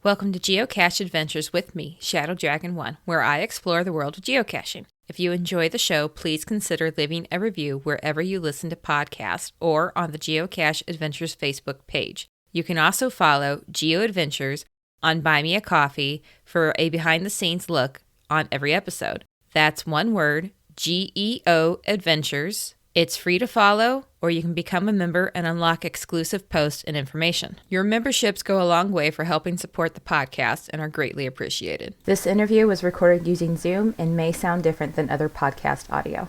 Welcome to Geocache Adventures with me, Shadow Dragon 1, where I explore the world of geocaching. If you enjoy the show, please consider leaving a review wherever you listen to podcasts or on the Geocache Adventures Facebook page. You can also follow Geo Adventures on Buy Me a Coffee for a behind-the-scenes look on every episode. That's one word, GEO Adventures. It's free to follow, or you can become a member and unlock exclusive posts and information. Your memberships go a long way for helping support the podcast and are greatly appreciated. This interview was recorded using Zoom and may sound different than other podcast audio.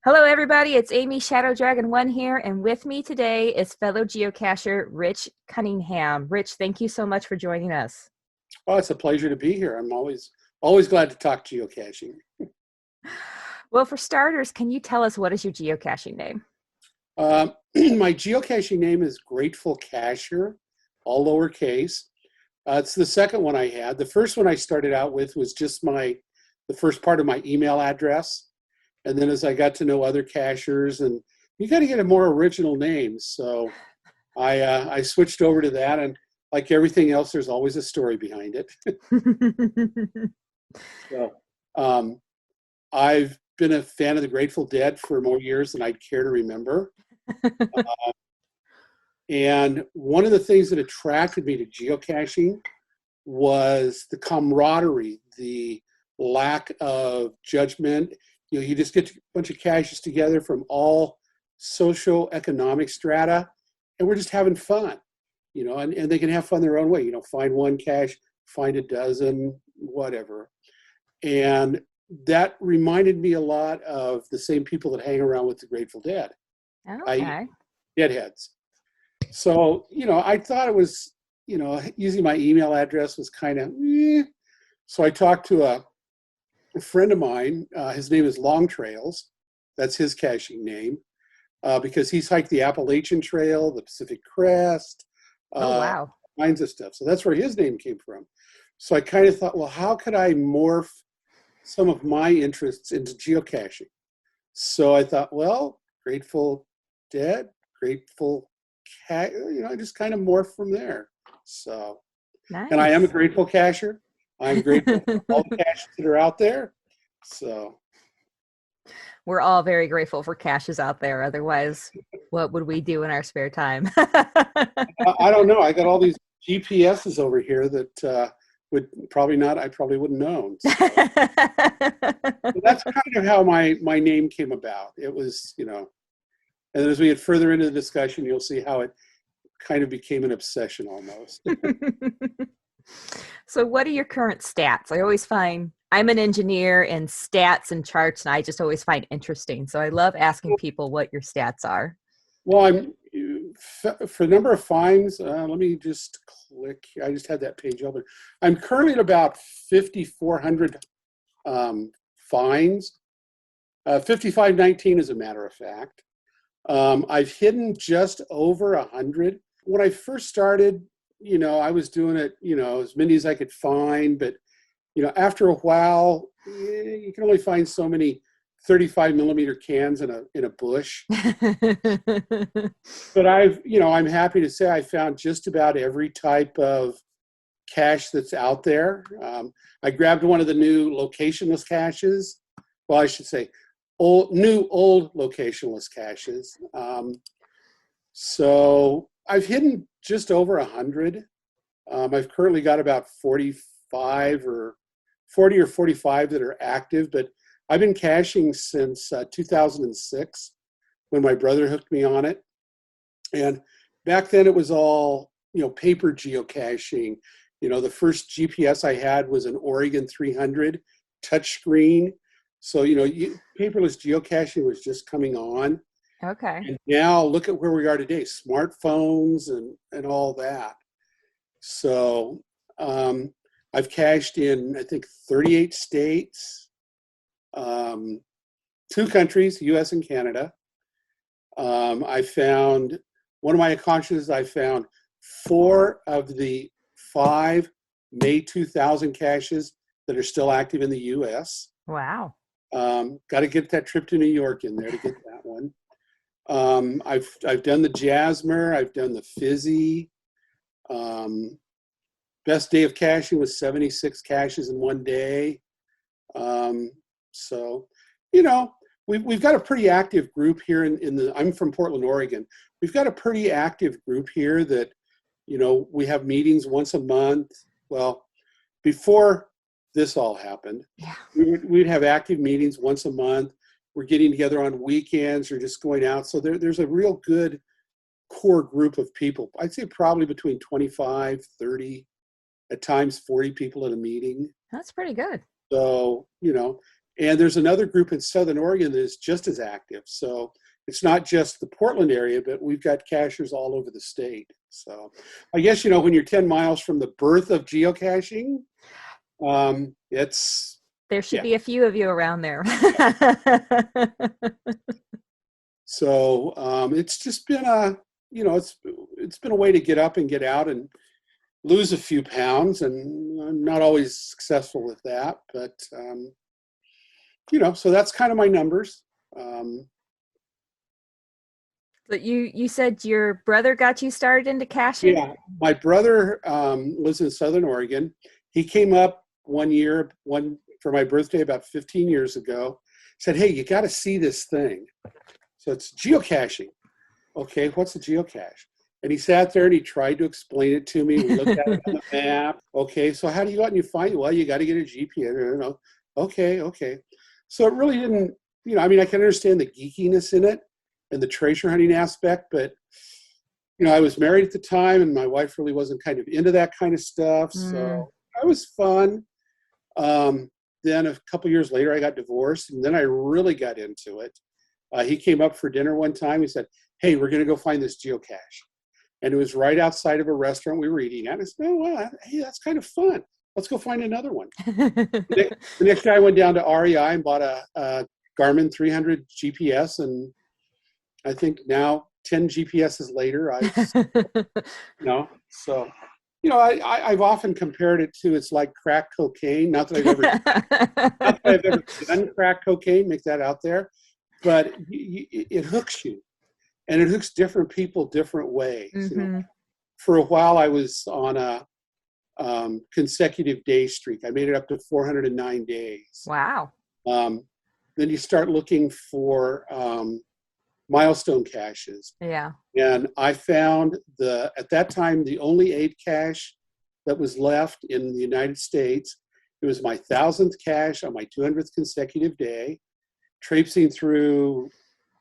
Hello, everybody. It's Amy Shadow Dragon 1 here, and with me today is fellow geocacher Rich Cunningham. Rich, thank you so much for joining us. Oh, it's a pleasure to be here. I'm always glad to talk geocaching. Well, for starters, can you tell us what is your geocaching name? My geocaching name is GratefulCacher, all lowercase. It's the second one I had. The first one I started out with was just the first part of my email address. And then as I got to know other cachers, and you got to get a more original name. So I switched over to that. And like everything else, there's always a story behind it. So I've been a fan of the Grateful Dead for more years than I'd care to remember. And one of the things that attracted me to geocaching was the camaraderie, the lack of judgment. You know, you just get a bunch of caches together from all socio-economic strata, and we're just having fun, you know, and they can have fun their own way. You know, find one cache, find a dozen, whatever. And that reminded me a lot of the same people that hang around with the Grateful Dead. Okay. Deadheads. So, you know, I thought it was, you know, using my email address was kind of, So I talked to a friend of mine. His name is Long Trails. That's his caching name, because he's hiked the Appalachian Trail, the Pacific Crest, Wow. kinds of stuff. So that's where his name came from. So I kind of thought, well, how could I morph some of my interests into geocaching? So I thought, well, Grateful Dead, Grateful Cat, you know, I just kind of morphed from there. So, Nice. And I am a grateful cacher. I'm grateful for all the caches that are out there. So we're all very grateful for caches out there. Otherwise, what would we do in our spare time? I don't know. I got all these GPSs over here that I probably wouldn't know. So that's kind of how my name came about. It was, you know, and as we get further into the discussion, you'll see how it kind of became an obsession almost. So what are your current stats? I always find, I'm an engineer, and stats and charts, and I just always find interesting. So I love asking people what your stats are. Well, for number of finds, let me just click. I just had that page open. I'm currently at about 5,400 finds. 5,519 as a matter of fact. I've hidden just over 100. When I first started, you know, I was doing it, you know, as many as I could find. But, you know, after a while, you can only find so many 35 millimeter cans in a bush. But I'm happy to say I found just about every type of cache that's out there. I grabbed one of the new locationless caches. Well, I should say old locationless caches. So I've hidden just over 100. I've currently got about 40 or 45 that are active, but I've been caching since 2006 when my brother hooked me on it. And back then it was all, you know, paper geocaching. You know, the first GPS I had was an Oregon 300 touchscreen. So, you know, paperless geocaching was just coming on. Okay. And now look at where we are today, smartphones and all that. So I've cached in, I think, 38 states, 2 countries, US and Canada. I found, one of my accomplishments, I found 4 of the 5 May 2000 caches that are still active in the US. Wow. Got to get that trip to New York in there to get that one. I've done the Jasmer, I've done the Fizzy. Best day of caching was 76 caches in one day. So, you know, we've got a pretty active group here I'm from Portland, Oregon. We've got a pretty active group here that, you know, we have meetings once a month. Well, before this all happened, Yeah. we'd have active meetings once a month. We're getting together on weekends or just going out. So there's a real good core group of people. I'd say probably between 25, 30, at times 40 people at a meeting. That's pretty good. So, you know, and there's another group in Southern Oregon that is just as active. So it's not just the Portland area, but we've got cachers all over the state. So I guess, you know, when you're 10 miles from the birth of geocaching, there should be a few of you around there. So it's just been it's been a way to get up and get out and lose a few pounds, and I'm not always successful with that, but you know, so that's kind of my numbers. But you said your brother got you started into caching? Yeah, my brother lives in Southern Oregon. He came up one for my birthday about 15 years ago. Said, "Hey, you got to see this thing." So it's geocaching. Okay, what's a geocache? And he sat there and he tried to explain it to me. We looked at it on the map. Okay, so how do you go out and you find it? Well, you got to get a GPS. You know. Okay. So it really didn't, you know, I mean, I can understand the geekiness in it and the treasure hunting aspect, but, you know, I was married at the time and my wife really wasn't kind of into that kind of stuff. So it was fun. Then a couple years later, I got divorced, and then I really got into it. He came up for dinner one time. He said, "Hey, we're going to go find this geocache." And it was right outside of a restaurant we were eating at. I said, "Oh, wow, hey, that's kind of fun. Let's go find another one." The next day I went down to REI and bought a Garmin 300 GPS. And I think now 10 GPSs later, so, you know, I've often compared it to, it's like crack cocaine. Not that I've ever done crack cocaine, make that out there, but it hooks you. And it hooks different people different ways. You know, for a while, I was on a consecutive day streak. I made it up to 409 days. Wow. Then you start looking for milestone caches. Yeah. And I found at that time, the only 8 cache that was left in the United States. It was my 1,000th cache on my 200th consecutive day, traipsing through,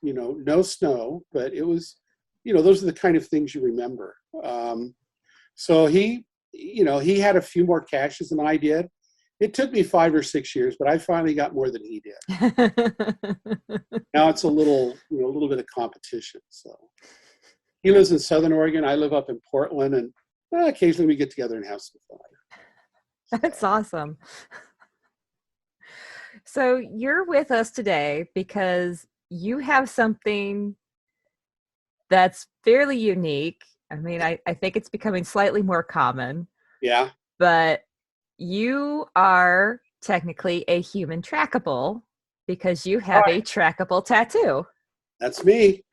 you know, no snow, but it was, you know, those are the kind of things you remember. So he had a few more caches than I did. It took me 5 or 6 years, but I finally got more than he did. Now it's a little bit of competition. So he lives in Southern Oregon. I live up in Portland, and occasionally we get together and have some fun. That's awesome. So you're with us today because you have something that's fairly unique. I mean, I think it's becoming slightly more common. Yeah. But you are technically a human trackable because you have a trackable tattoo. That's me.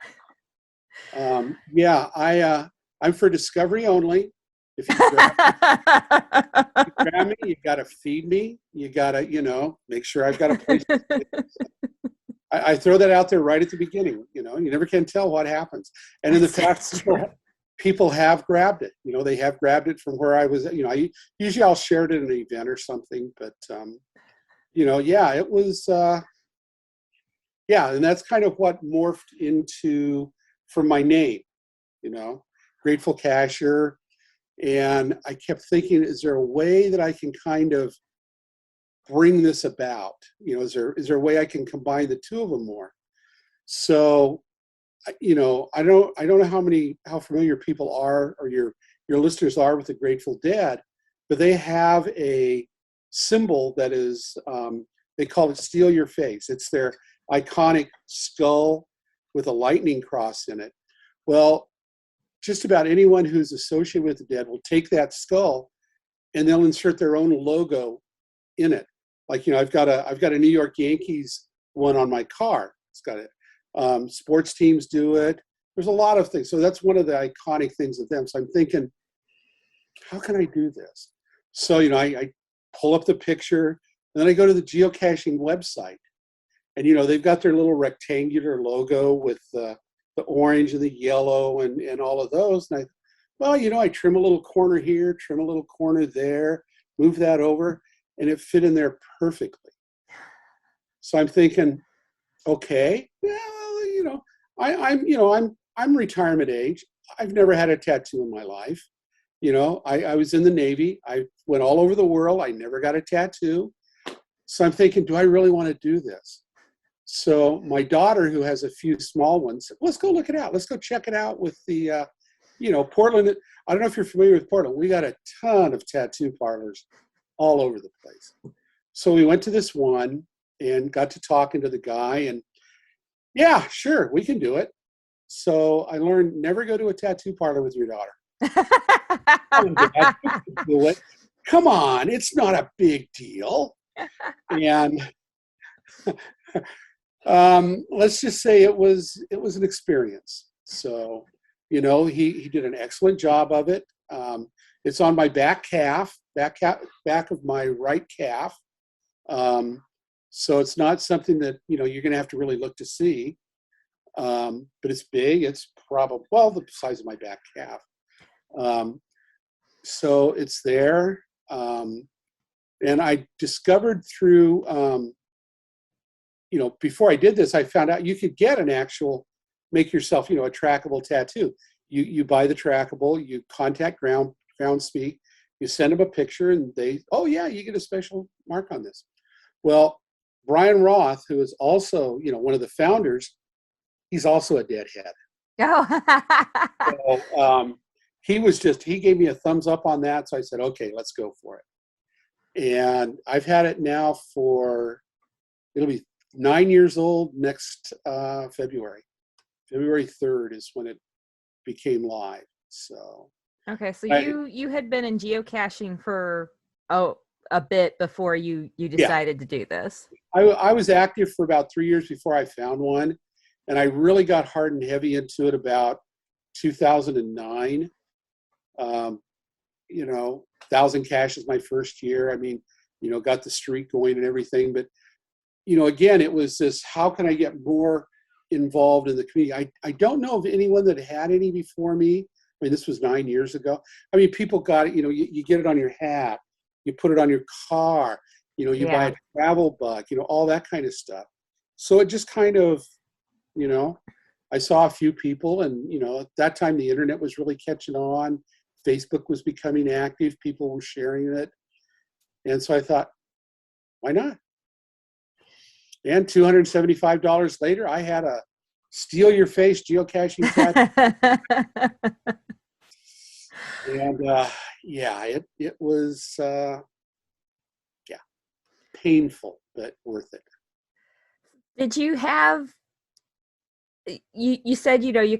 Yeah, I'm for discovery only. If you grab me, you got to feed me. You got to, you know, make sure I've got a place to sit. I throw that out there right at the beginning. You know, you never can tell what happens. And in the past, people have grabbed it. You know, they have grabbed it from where I was. You know, usually I'll share it at an event or something. But, you know, yeah, it was, and that's kind of what morphed into from my name, you know, GratefulCacher. And I kept thinking, is there a way that I can kind of bring this about? You know, is there a way I can combine the two of them more? So, you know, I don't know how familiar people are, or your listeners are, with the Grateful Dead, but they have a symbol that is, they call it Steal Your Face. It's their iconic skull with a lightning cross in it. Well, just about anyone who's associated with the dead will take that skull and they'll insert their own logo in it. Like, you know, I've got a New York Yankees one on my car. It's got it. Sports teams do it. There's a lot of things. So that's one of the iconic things of them. So I'm thinking, how can I do this? So, I pull up the picture, and then I go to the geocaching website. And, they've got their little rectangular logo with the orange and the yellow and all of those. And I trim a little corner here, trim a little corner there, move that over, and it fit in there perfectly. So I'm thinking, okay, well, I'm retirement age. I've never had a tattoo in my life. I was in the Navy. I went all over the world. I never got a tattoo. So I'm thinking, do I really want to do this? So my daughter, who has a few small ones, said, let's go look it out. Let's go check it out with the, Portland. I don't know if you're familiar with Portland. We got a ton of tattoo parlors all over the place. So we went to this one and got to talking to the guy, and yeah, sure, we can do it. So I learned, never go to a tattoo parlor with your daughter. Oh, Dad, do it. Come on, it's not a big deal. And let's just say it was an experience. So, he did an excellent job of it. It's on my back of my right calf. So it's not something that, you're going to have to really look to see. But it's big. It's probably, the size of my back calf. So it's there. And I discovered through, before I did this, I found out you could get an actual, make yourself, a trackable tattoo. You buy the trackable, you contact Groundspeak, you send them a picture, and they, you get a special mark on this. Well, Brian Roth, who is also, one of the founders, he's also a deadhead. Oh. So, he gave me a thumbs up on that. So I said, okay, let's go for it. And I've had it now it'll be 9 years old next February. February 3rd is when it became live. So. Okay, so you had been in geocaching for a bit before you decided to do this. I was active for about 3 years before I found one, and I really got hard and heavy into it about 2009. 1,000 caches my first year. I mean, got the streak going and everything. But, again, it was this, how can I get more involved in the community? I don't know of anyone that had any before me. I mean, this was 9 years ago. I mean, people got it, you get it on your hat, you put it on your car, you buy a travel bug, all that kind of stuff. So it just kind of, I saw a few people, and, at that time the internet was really catching on. Facebook was becoming active. People were sharing it. And so I thought, why not? And $275 later, I had a steal your face geocaching tattoo. And it was painful, but worth it. Did you have, you said, you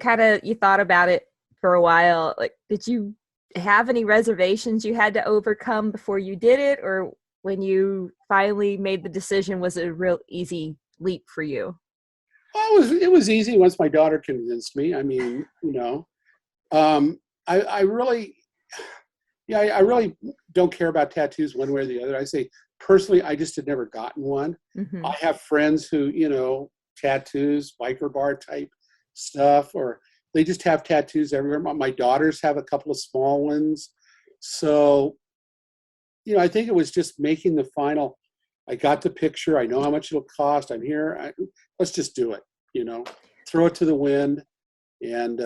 thought about it for a while. Like, did you have any reservations you had to overcome before you did it? Or when you finally made the decision, was it a real easy leap for you? Well, it was easy once my daughter convinced me. I mean, I really don't care about tattoos one way or the other. I say, personally, I just had never gotten one. Mm-hmm. I have friends who, tattoos, biker bar type stuff, or they just have tattoos everywhere. My daughters have a couple of small ones. So, I think it was just making the final, I got the picture. I know how much it'll cost. I'm here. Let's just do it, throw it to the wind. And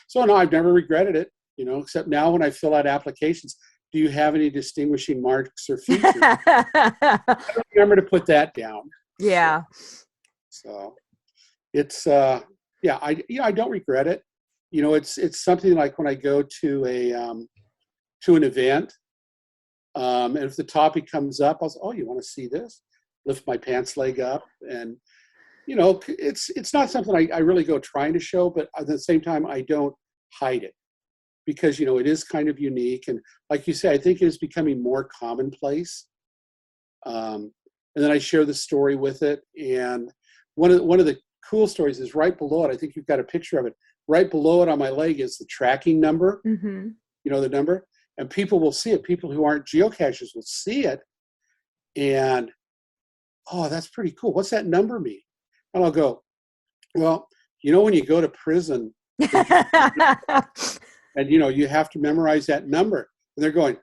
so, no, I've never regretted it, except now when I fill out applications, do you have any distinguishing marks or features? I don't remember to put that down. Yeah. So it's, I don't regret it. It's something like when I go to an event, and if the topic comes up, I'll say, oh, you want to see this? Lift my pants leg up. And, it's not something I really go trying to show, but at the same time, I don't hide it because, it is kind of unique. And like you say, I think it is becoming more commonplace. And then I share the story with it. And one of the cool stories is right below it. I think you've got a picture of it. Right below it on my leg is the tracking number, mm-hmm. The number. and people will see it. People who aren't geocachers will see it, and oh, that's pretty cool. What's that number mean? And I'll go, well, when you go to prison, and you have to memorize that number, and they're going,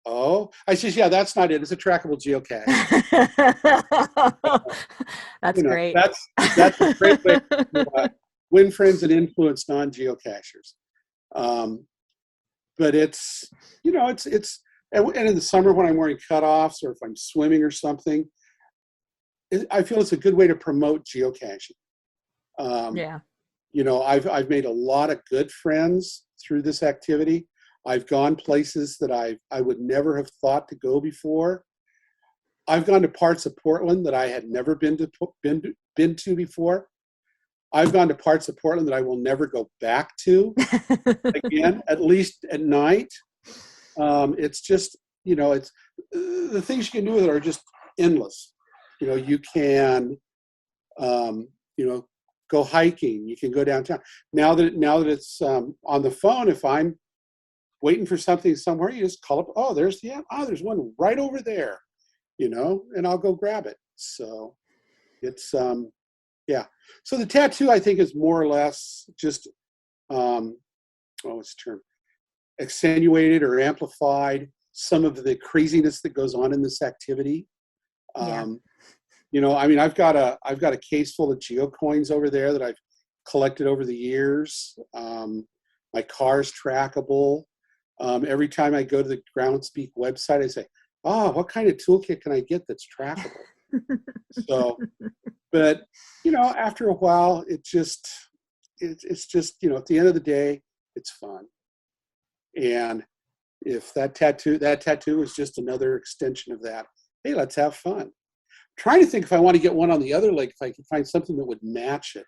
oh, I says, yeah, that's not it. It's a trackable geocache. That's great. That's a great way to win friends and influence non-geocachers. But it's and in the summer when I'm wearing cutoffs or if I'm swimming or something, I feel it's a good way to promote geocaching. I've made a lot of good friends through this activity. I've gone places that I would never have thought to go before. I've gone to parts of Portland that I had never been to before. I've gone to parts of Portland that I will never go back to again, at least at night. It's just, it's the things you can do with it are just endless. You can, go hiking. You can go downtown. Now that it's on the phone, if I'm waiting for something somewhere, you just call up. Oh, there's one right over there, and I'll go grab it. So it's yeah. So the tattoo, I think, is more or less just what's the term? Accentuated or amplified some of the craziness that goes on in this activity. I've got a case full of geocoins over there that I've collected over the years. My car's trackable. Every time I go to the Groundspeak website, I say, what kind of toolkit can I get that's trackable? So, but, after a while, it's just, at the end of the day, it's fun. And if that tattoo is just another extension of that, hey, let's have fun. Trying to think if I want to get one on the other leg, if I can find something that would match it.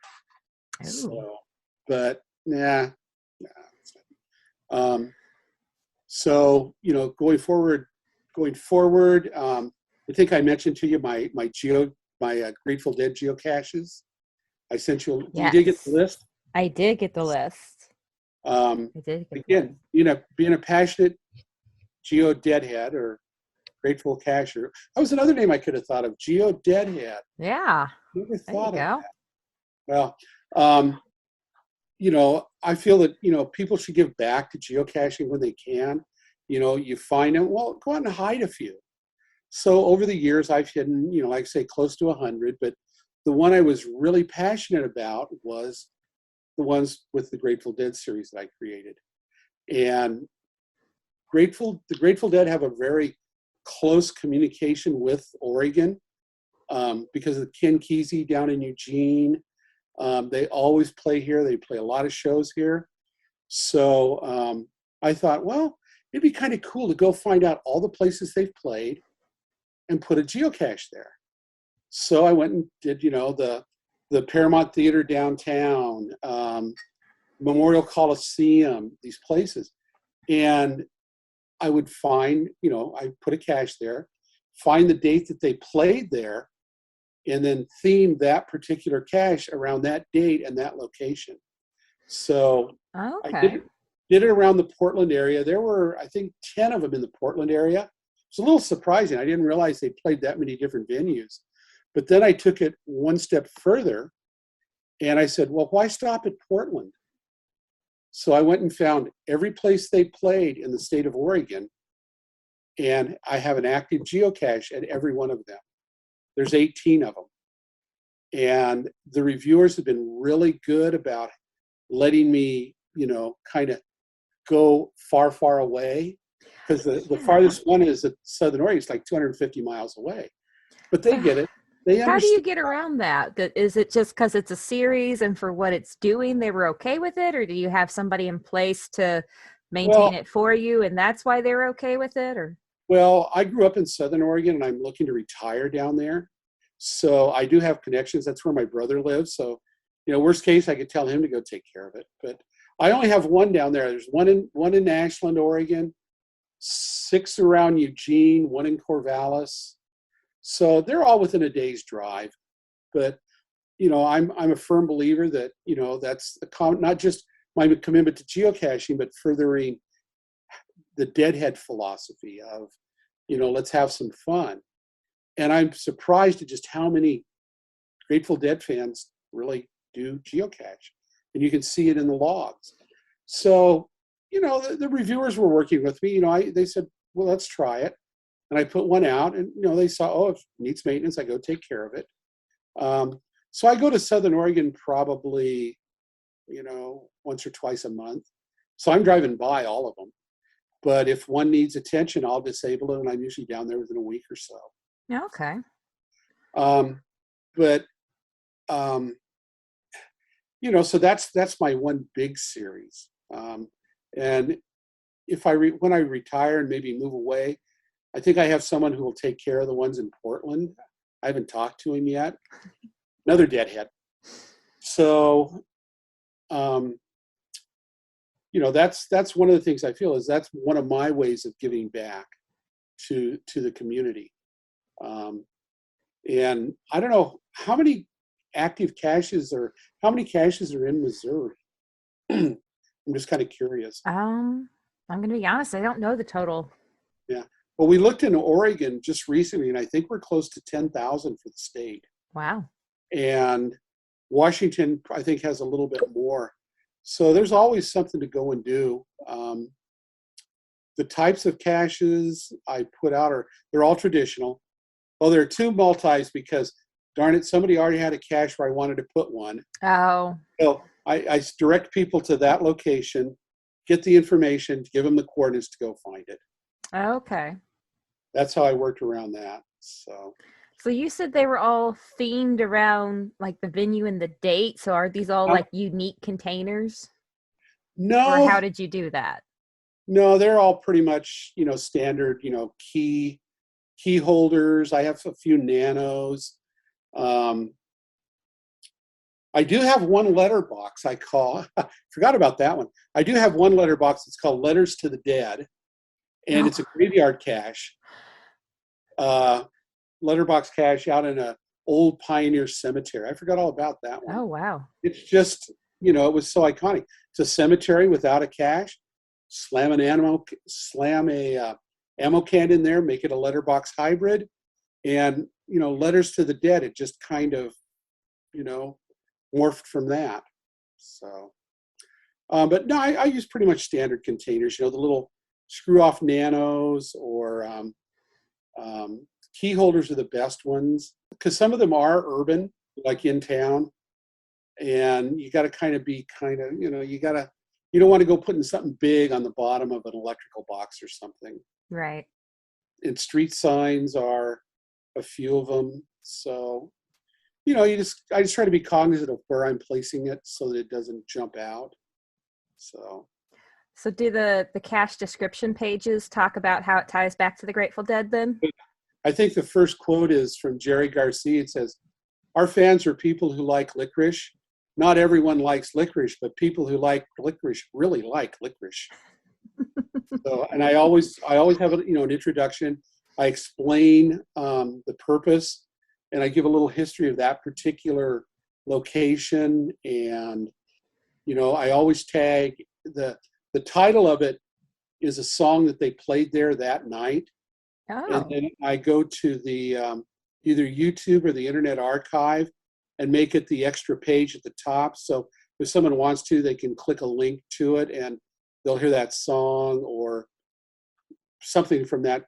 Ooh. So, but nah. So, going forward, I think I mentioned to you my Grateful Dead geocaches. I sent you. Yes. You did get the list? I did get the list. Again, being a passionate geo deadhead or GratefulCacher. That was another name I could have thought of. Geo Deadhead. Yeah. Never thought there you of that. Well, I feel that, people should give back to geocaching when they can. You find them, well, go out and hide a few. So over the years, I've hidden, like I say, close to 100, but the one I was really passionate about was the ones with the Grateful Dead series that I created. And the Grateful Dead have a very close communication with Oregon because of Ken Kesey down in Eugene. They always play here. They play a lot of shows here. So I thought, well, it'd be kind of cool to go find out all the places they've played and put a geocache there. So I went and did, the Paramount Theater downtown, Memorial Coliseum, these places. And I would find, I put a cache there, find the date that they played there, and then theme that particular cache around that date and that location. So I did it around the Portland area. There were, I think, 10 of them in the Portland area. It's a little surprising. I didn't realize they played that many different venues. But then I took it one step further, and I said, well, why stop at Portland? So I went and found every place they played in the state of Oregon, and I have an active geocache at every one of them. There's 18 of them. And the reviewers have been really good about letting me, kind of go far, far away. Because the farthest one is at Southern Oregon. It's like 250 miles away. But they get it. How do you get around that? Is it just because it's a series and for what it's doing, they were okay with it? Or do you have somebody in place to maintain it for you and that's why they're okay with it? Or well, I grew up in Southern Oregon and I'm looking to retire down there. So I do have connections. That's where my brother lives. So, worst case, I could tell him to go take care of it. But I only have one down there. There's one in Ashland, Oregon, 6 around Eugene, 1 in Corvallis. So they're all within a day's drive. But, I'm a firm believer that, that's not just my commitment to geocaching, but furthering the deadhead philosophy of, let's have some fun. And I'm surprised at just how many Grateful Dead fans really do geocache. And you can see it in the logs. So, the reviewers were working with me. They said, well, let's try it. And I put one out, and, they saw, oh, if it needs maintenance, I go take care of it. So I go to Southern Oregon probably, once or twice a month. So I'm driving by all of them. But if one needs attention, I'll disable it, and I'm usually down there within a week or so. Okay. But so that's my one big series. And if when I retire and maybe move away, I think I have someone who will take care of the ones in Portland. I haven't talked to him yet. Another deadhead. So, that's one of the things I feel is that's one of my ways of giving back to the community. And I don't know how many active caches how many caches are in Missouri? I'm just kind of curious. I'm going to be honest, I don't know the total. Yeah. Well, we looked in Oregon just recently, and I think we're close to 10,000 for the state. Wow. And Washington, I think, has a little bit more. So there's always something to go and do. The types of caches I put out they're all traditional. Well, there are two multis because, darn it, somebody already had a cache where I wanted to put one. Oh. So I direct people to that location, get the information, give them the coordinates to go find it. Okay. That's how I worked around that. So you said they were all themed around like the venue and the date. So are these all like unique containers? No. Or how did you do that? No, they're all pretty much, standard, key holders. I have a few nanos. I do have one letterbox I forgot about that one. I do have one letterbox. It's called Letters to the Dead, and it's a graveyard cache. Letterbox cache out in a old pioneer cemetery. I forgot all about that one. Oh, wow. It's just, it was so iconic. It's a cemetery without a cache. Slam a ammo can in there, make it a letterbox hybrid. And, Letters to the Dead, it just kind of, morphed from that. So, but no, I use pretty much standard containers, the little screw-off nanos or key holders are the best ones because some of them are urban, like in town. And you got to kind of be you don't want to go putting something big on the bottom of an electrical box or something. Right. And street signs are a few of them. So, I just try to be cognizant of where I'm placing it so that it doesn't jump out. So do the cache description pages talk about how it ties back to the Grateful Dead then? I think the first quote is from Jerry Garcia. It says, "Our fans are people who like licorice. Not everyone likes licorice, but people who like licorice really like licorice." So, and I always have an introduction. I explain the purpose, and I give a little history of that particular location. And I always tag the title of it is a song that they played there that night. Oh. And then I go to the either YouTube or the Internet Archive and make it the extra page at the top. So if someone wants to, they can click a link to it and they'll hear that song or something from that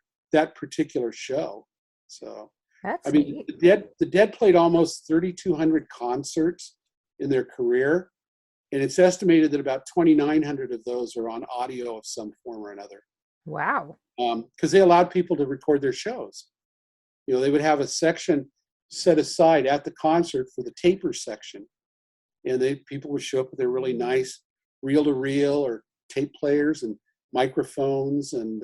particular show. So that's neat. The Dead played almost 3,200 concerts in their career, and it's estimated that about 2,900 of those are on audio of some form or another. Wow. Because they allowed people to record their shows. They would have a section set aside at the concert for the taper section. And people would show up with their really nice reel-to-reel or tape players and microphones. And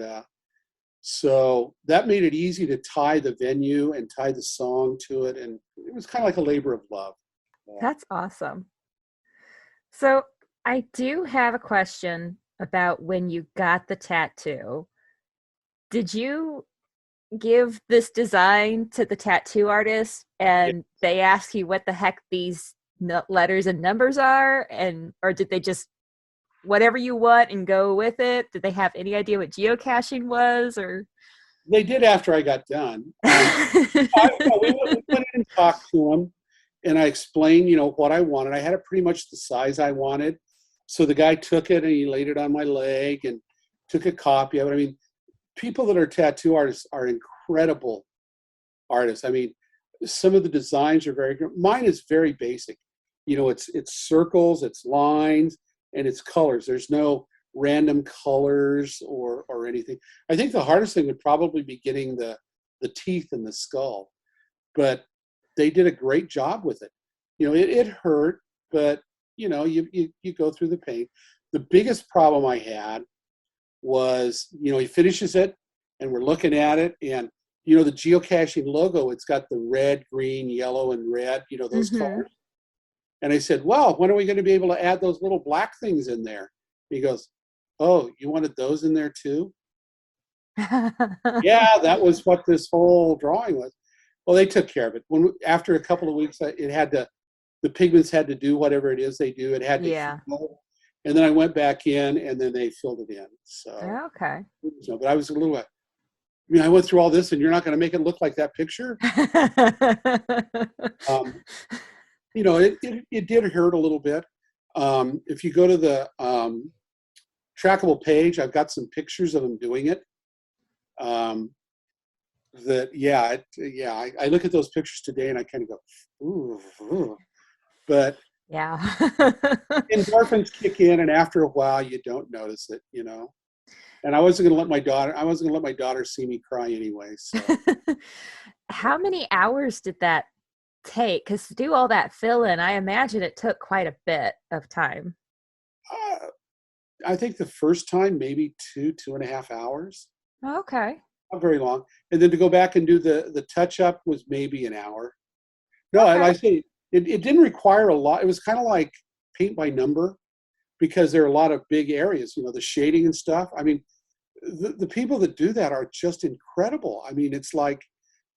so that made it easy to tie the venue and tie the song to it. And it was kind of like a labor of love. That's awesome. So I do have a question about when you got the tattoo. Did you give this design to the tattoo artist and they ask you what the heck these letters and numbers are, or did they just whatever you want and go with it? Did they have any idea what geocaching was, or? They did after I got done. We went in and talked to them, and I explained, what I wanted. I had it pretty much the size I wanted. So the guy took it and he laid it on my leg and took a copy of it. I mean, people that are tattoo artists are incredible artists. I mean, some of the designs are very good. Mine is very basic. It's circles, it's lines, and it's colors. There's no random colors or anything. I think the hardest thing would probably be getting the teeth in the skull, but they did a great job with it. It hurt, but you go through the pain. The biggest problem I had was, he finishes it and we're looking at it, and the geocaching logo, it's got the red, green, yellow, and red, those colors. And I said, well, when are we going to be able to add those little black things in there? He goes, oh, you wanted those in there too? Yeah, that was what this whole drawing was. Well, they took care of it. After a couple of weeks, the pigments had to do whatever it is they do. It had to heal. And then I went back in, and then they filled it in. So okay. But I was a little. I went through all this, and you're not going to make it look like that picture. It did hurt a little bit. If you go to the Trackable page, I've got some pictures of them doing it. I look at those pictures today and I kind of go, ooh. But yeah, endorphins kick in, and after a while you don't notice it, And I wasn't going to let my daughter see me cry anyway. So. How many hours did that take? Because to do all that fill in, I imagine it took quite a bit of time. I think the first time maybe 2.5 hours. Okay. Not very long. And then to go back and do the touch up was maybe an hour. No, okay. I say it didn't require a lot. It was kind of like paint by number, because there are a lot of big areas, the shading and stuff. I mean, the people that do that are just incredible. I mean, it's like,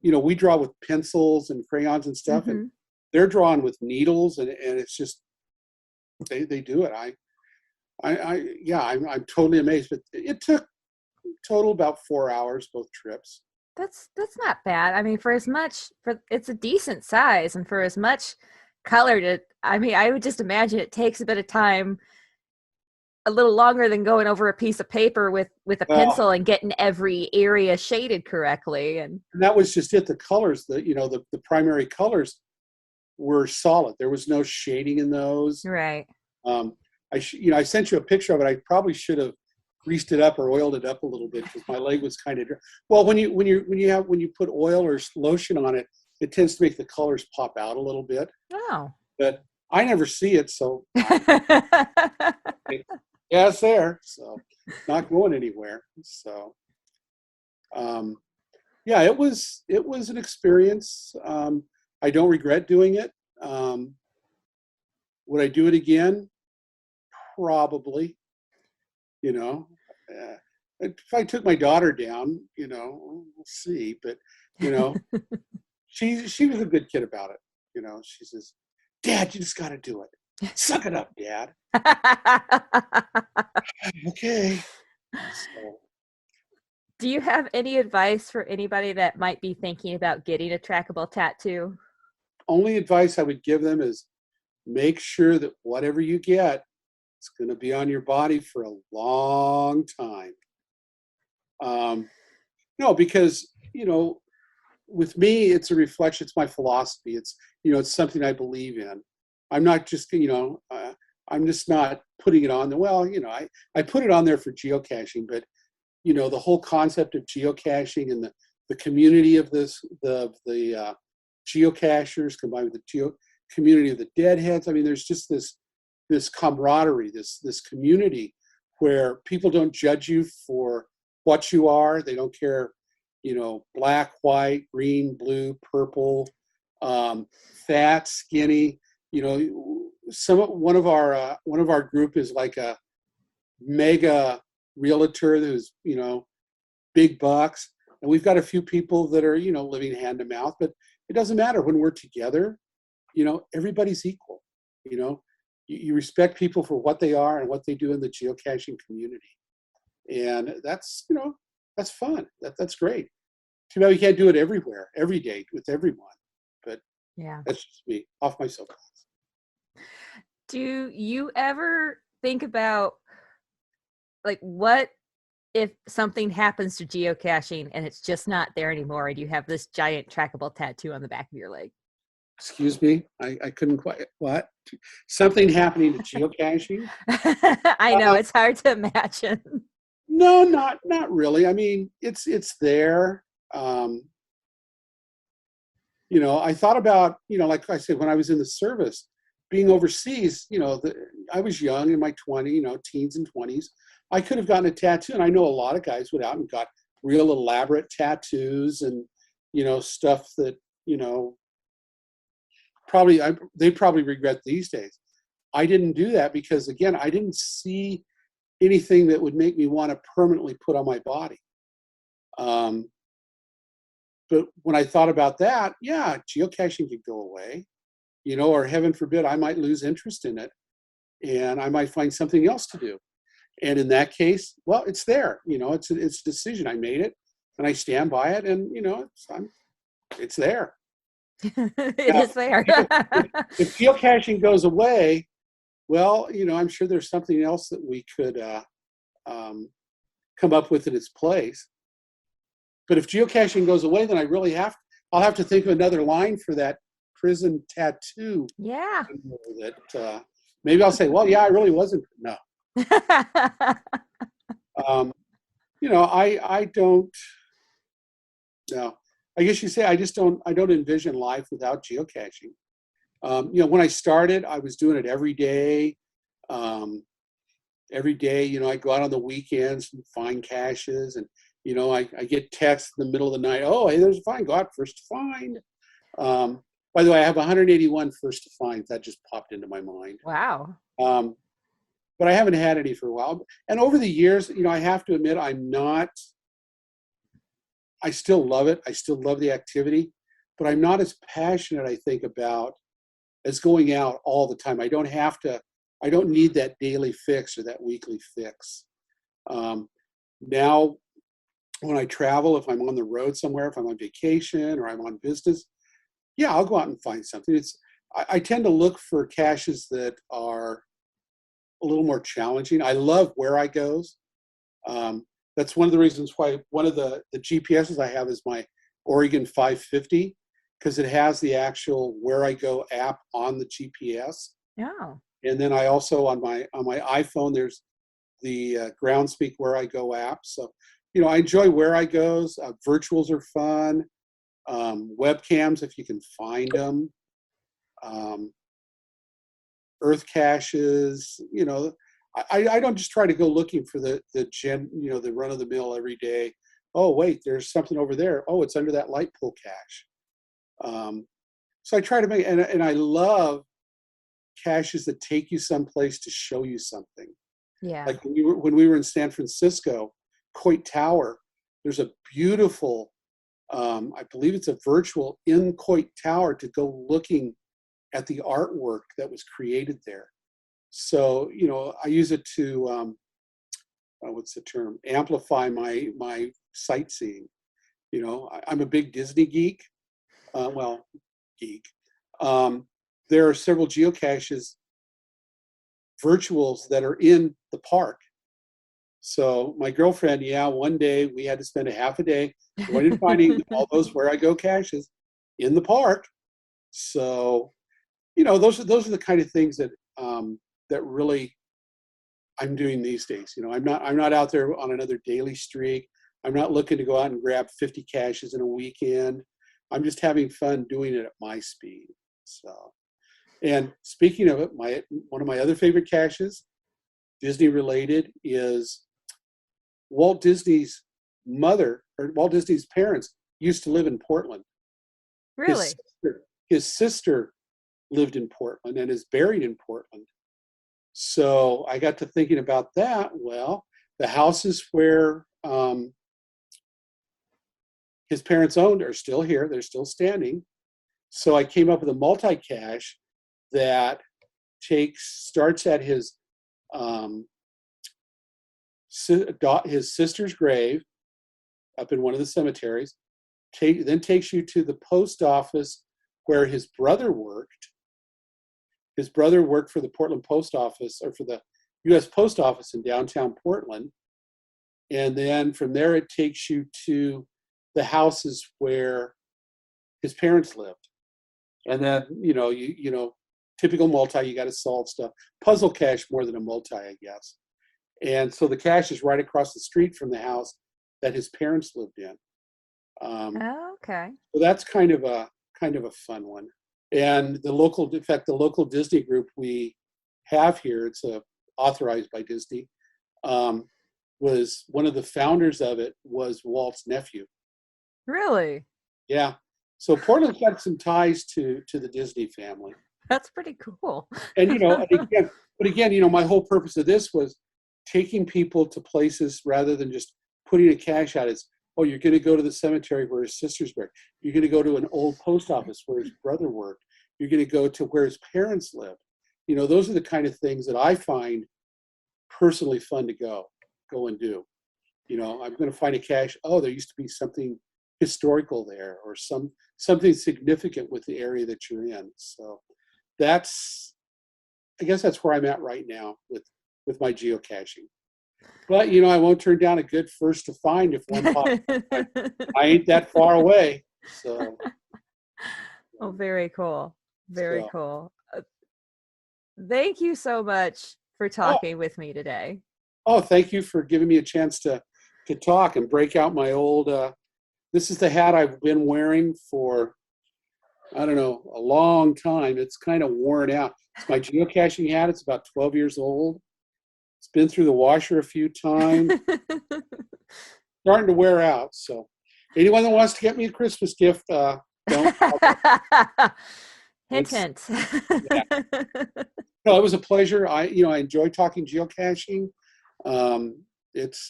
we draw with pencils and crayons and stuff, and they're drawing with needles, and it's just, they do it. I'm totally amazed. But it took total about 4 hours, both trips. That's not bad. I mean, it's a decent size, and for as much color I would just imagine it takes a bit of time, a little longer than going over a piece of paper with a pencil and getting every area shaded correctly. And that was just it. The colors, the primary colors were solid. There was no shading in those. Right. I sent you a picture of it. I probably should have greased it up or oiled it up a little bit, because my leg was kind of dry. Well, when you put oil or lotion on it, it tends to make the colors pop out a little bit. Oh. But I never see it, so it's there. So not going anywhere. So it was an experience. I don't regret doing it. Would I do it again? Probably. If I took my daughter down, we'll see. But she was a good kid about it. She says, "Dad, you just got to do it. Suck it up, Dad." Okay. So. Do you have any advice for anybody that might be thinking about getting a trackable tattoo? Only advice I would give them is make sure that whatever you get, it's going to be on your body for a long time. Because, with me, it's a reflection. It's my philosophy. It's, it's something I believe in. I'm not just, I'm just not putting it on there. Well, I put it on there for geocaching, but, the whole concept of geocaching and the community of the geocachers combined with the community of the deadheads. I mean, there's just this camaraderie, this community where people don't judge you for what you are. They don't care, black, white, green, blue, purple, fat, skinny. One of our group is like a mega realtor who's, big bucks. And we've got a few people that are, living hand to mouth, but it doesn't matter when we're together, everybody's equal. you respect people for what they are and what they do in the geocaching community. And that's, that's fun. That's great. Too bad we can't do it everywhere, every day with everyone. But Yeah. that's just me, off my soapbox. Do you ever think about, like, what if something happens to geocaching and it's just not there anymore and you have this giant trackable tattoo on the back of your leg? Excuse me, I couldn't quite, what? Something happening to geocaching? I know, it's hard to imagine. No, not really. I mean, it's there. I thought about, like I said, when I was in the service, being overseas, I was young in my teens and 20s. I could have gotten a tattoo, and I know a lot of guys went out and got real elaborate tattoos and, stuff that, they probably regret these days. I didn't do that because, again, I didn't see anything that would make me want to permanently put on my body. But when I thought about that, yeah, geocaching could go away, or heaven forbid, I might lose interest in it and I might find something else to do. And in that case, well, it's there, it's a decision. I made it and I stand by it, and, it's there. It Now, is there. if geocaching goes away, well, I'm sure there's something else that we could come up with in its place. But if geocaching goes away, then I'll have to think of another line for that prison tattoo. Yeah. That maybe I'll say, well, yeah, I really wasn't. No. I don't. No, I guess you say I don't envision life without geocaching. When I started, I was doing it every day. Every day, I go out on the weekends and find caches, and I get texts in the middle of the night. Oh, hey, there's a find. Go out first to find. By the way, I have 181 first to find. That just popped into my mind. Wow. But I haven't had any for a while. And over the years, I have to admit, I still love it. I still love the activity, but I'm not as passionate, I think, about as going out all the time. I don't need that daily fix or that weekly fix. Now, when I travel, if I'm on the road somewhere, if I'm on vacation or I'm on business, yeah, I'll go out and find something. I tend to look for caches that are a little more challenging. I love where I goes. That's one of the reasons why one of the GPSs I have is my Oregon 550, because it has the actual Where I Go app on the GPS. Yeah. And then I also on my iPhone, there's the Groundspeak Where I Go app. So, I enjoy Where I Goes. Virtuals are fun. Webcams, if you can find them. Earth caches, I don't just try to go looking for the run of the mill every day. Oh, wait, there's something over there. Oh, it's under that light pole cache. So I try to make, and I love caches that take you someplace to show you something. Yeah. Like when we were in San Francisco, Coit Tower, there's a beautiful, I believe it's a virtual in Coit Tower to go looking at the artwork that was created there. So, I use it to, what's the term? Amplify my sightseeing. I'm a big Disney geek. Geek. There are several geocaches, virtuals that are in the park. So my girlfriend, one day we had to spend a half a day going and finding all those Where I Go caches in the park. So, those are the kind of things that that really I'm doing these days. I'm not out there on another daily streak. I'm not looking to go out and grab 50 caches in a weekend. I'm just having fun doing it at my speed. So, and speaking of it, one of my other favorite caches, Disney related, is Walt Disney's parents used to live in Portland. Really? His sister lived in Portland and is buried in Portland. So I got to thinking about that. Well, the houses where his parents owned are still here. They're still standing. So I came up with a multi-cache that starts at his sister's grave up in one of the cemeteries, then takes you to the post office where his brother worked. His brother worked for the Portland Post Office, or for the U.S. Post Office in downtown Portland. And then from there, it takes you to the houses where his parents lived. And then, typical multi, you got to solve stuff. Puzzle cache more than a multi, I guess. And so the cache is right across the street from the house that his parents lived in. Okay. So that's kind of a fun one. And the local Disney group we have here, it's authorized by Disney, was one of the founders of it was Walt's nephew. Really? Yeah. So Portland's got some ties to the Disney family. That's pretty cool. And again, my whole purpose of this was taking people to places rather than just putting a cache out. It's, oh, you're going to go to the cemetery where his sister's buried. You're going to go to an old post office where his brother worked. You're going to go to where his parents lived. Those are the kind of things that I find personally fun to go and do. I'm going to find a cache. Oh, there used to be something historical there, or something significant with the area that you're in. So I guess that's where I'm at right now with my geocaching. But I won't turn down a good first to find if one pops. I ain't that far away. So. Oh, very cool. Very cool. Thank you so much for talking with me today. Oh, thank you for giving me a chance to talk and break out my old. This is the hat I've been wearing for, I don't know, a long time. It's kind of worn out. It's my geocaching hat. It's about 12 years old. It's been through the washer a few times. Starting to wear out. So anyone that wants to get me a Christmas gift, don't. Hint. Yeah. No, it was a pleasure. I enjoy talking geocaching. It's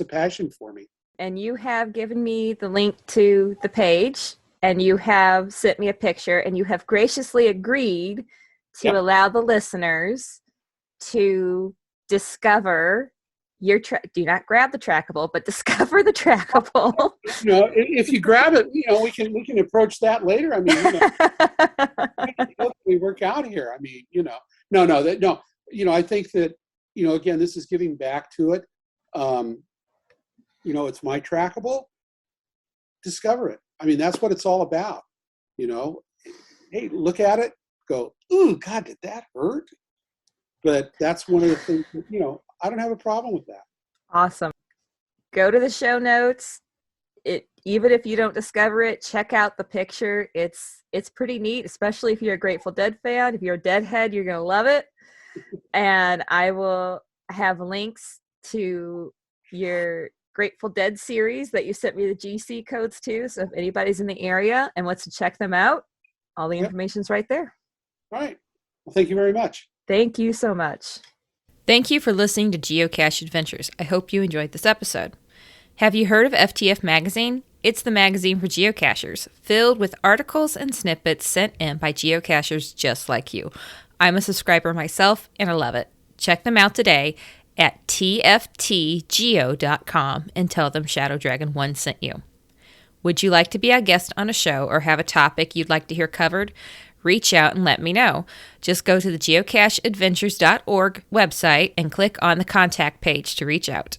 a passion for me. And you have given me the link to the page, and you have sent me a picture, and you have graciously agreed to allow the listeners to discover your do not grab the trackable, but discover the trackable. If you grab it, we can approach that later. I mean, we work out here. I mean, no. I think that again, this is giving back to it. It's my trackable. Discover it. I mean, that's what it's all about. Hey, look at it. Go, ooh, God, did that hurt? But that's one of the things that, I don't have a problem with that. Awesome. Go to the show notes. Even if you don't discover it, check out the picture. It's pretty neat, especially if you're a Grateful Dead fan. If you're a Deadhead, you're going to love it. And I will have links to your Grateful Dead series that you sent me the GC codes to. So if anybody's in the area and wants to check them out, all the information's right there. All right. Well, thank you very much. Thank you so much. Thank you for listening to Geocache Adventures. I hope you enjoyed this episode. Have you heard of FTF Magazine? It's the magazine for geocachers, filled with articles and snippets sent in by geocachers just like you. I'm a subscriber myself, and I love it. Check them out today at tftgeo.com and tell them Shadow Dragon 1 sent you. Would you like to be a guest on a show or have a topic you'd like to hear covered? Reach out and let me know. Just go to the geocacheadventures.org website and click on the contact page to reach out.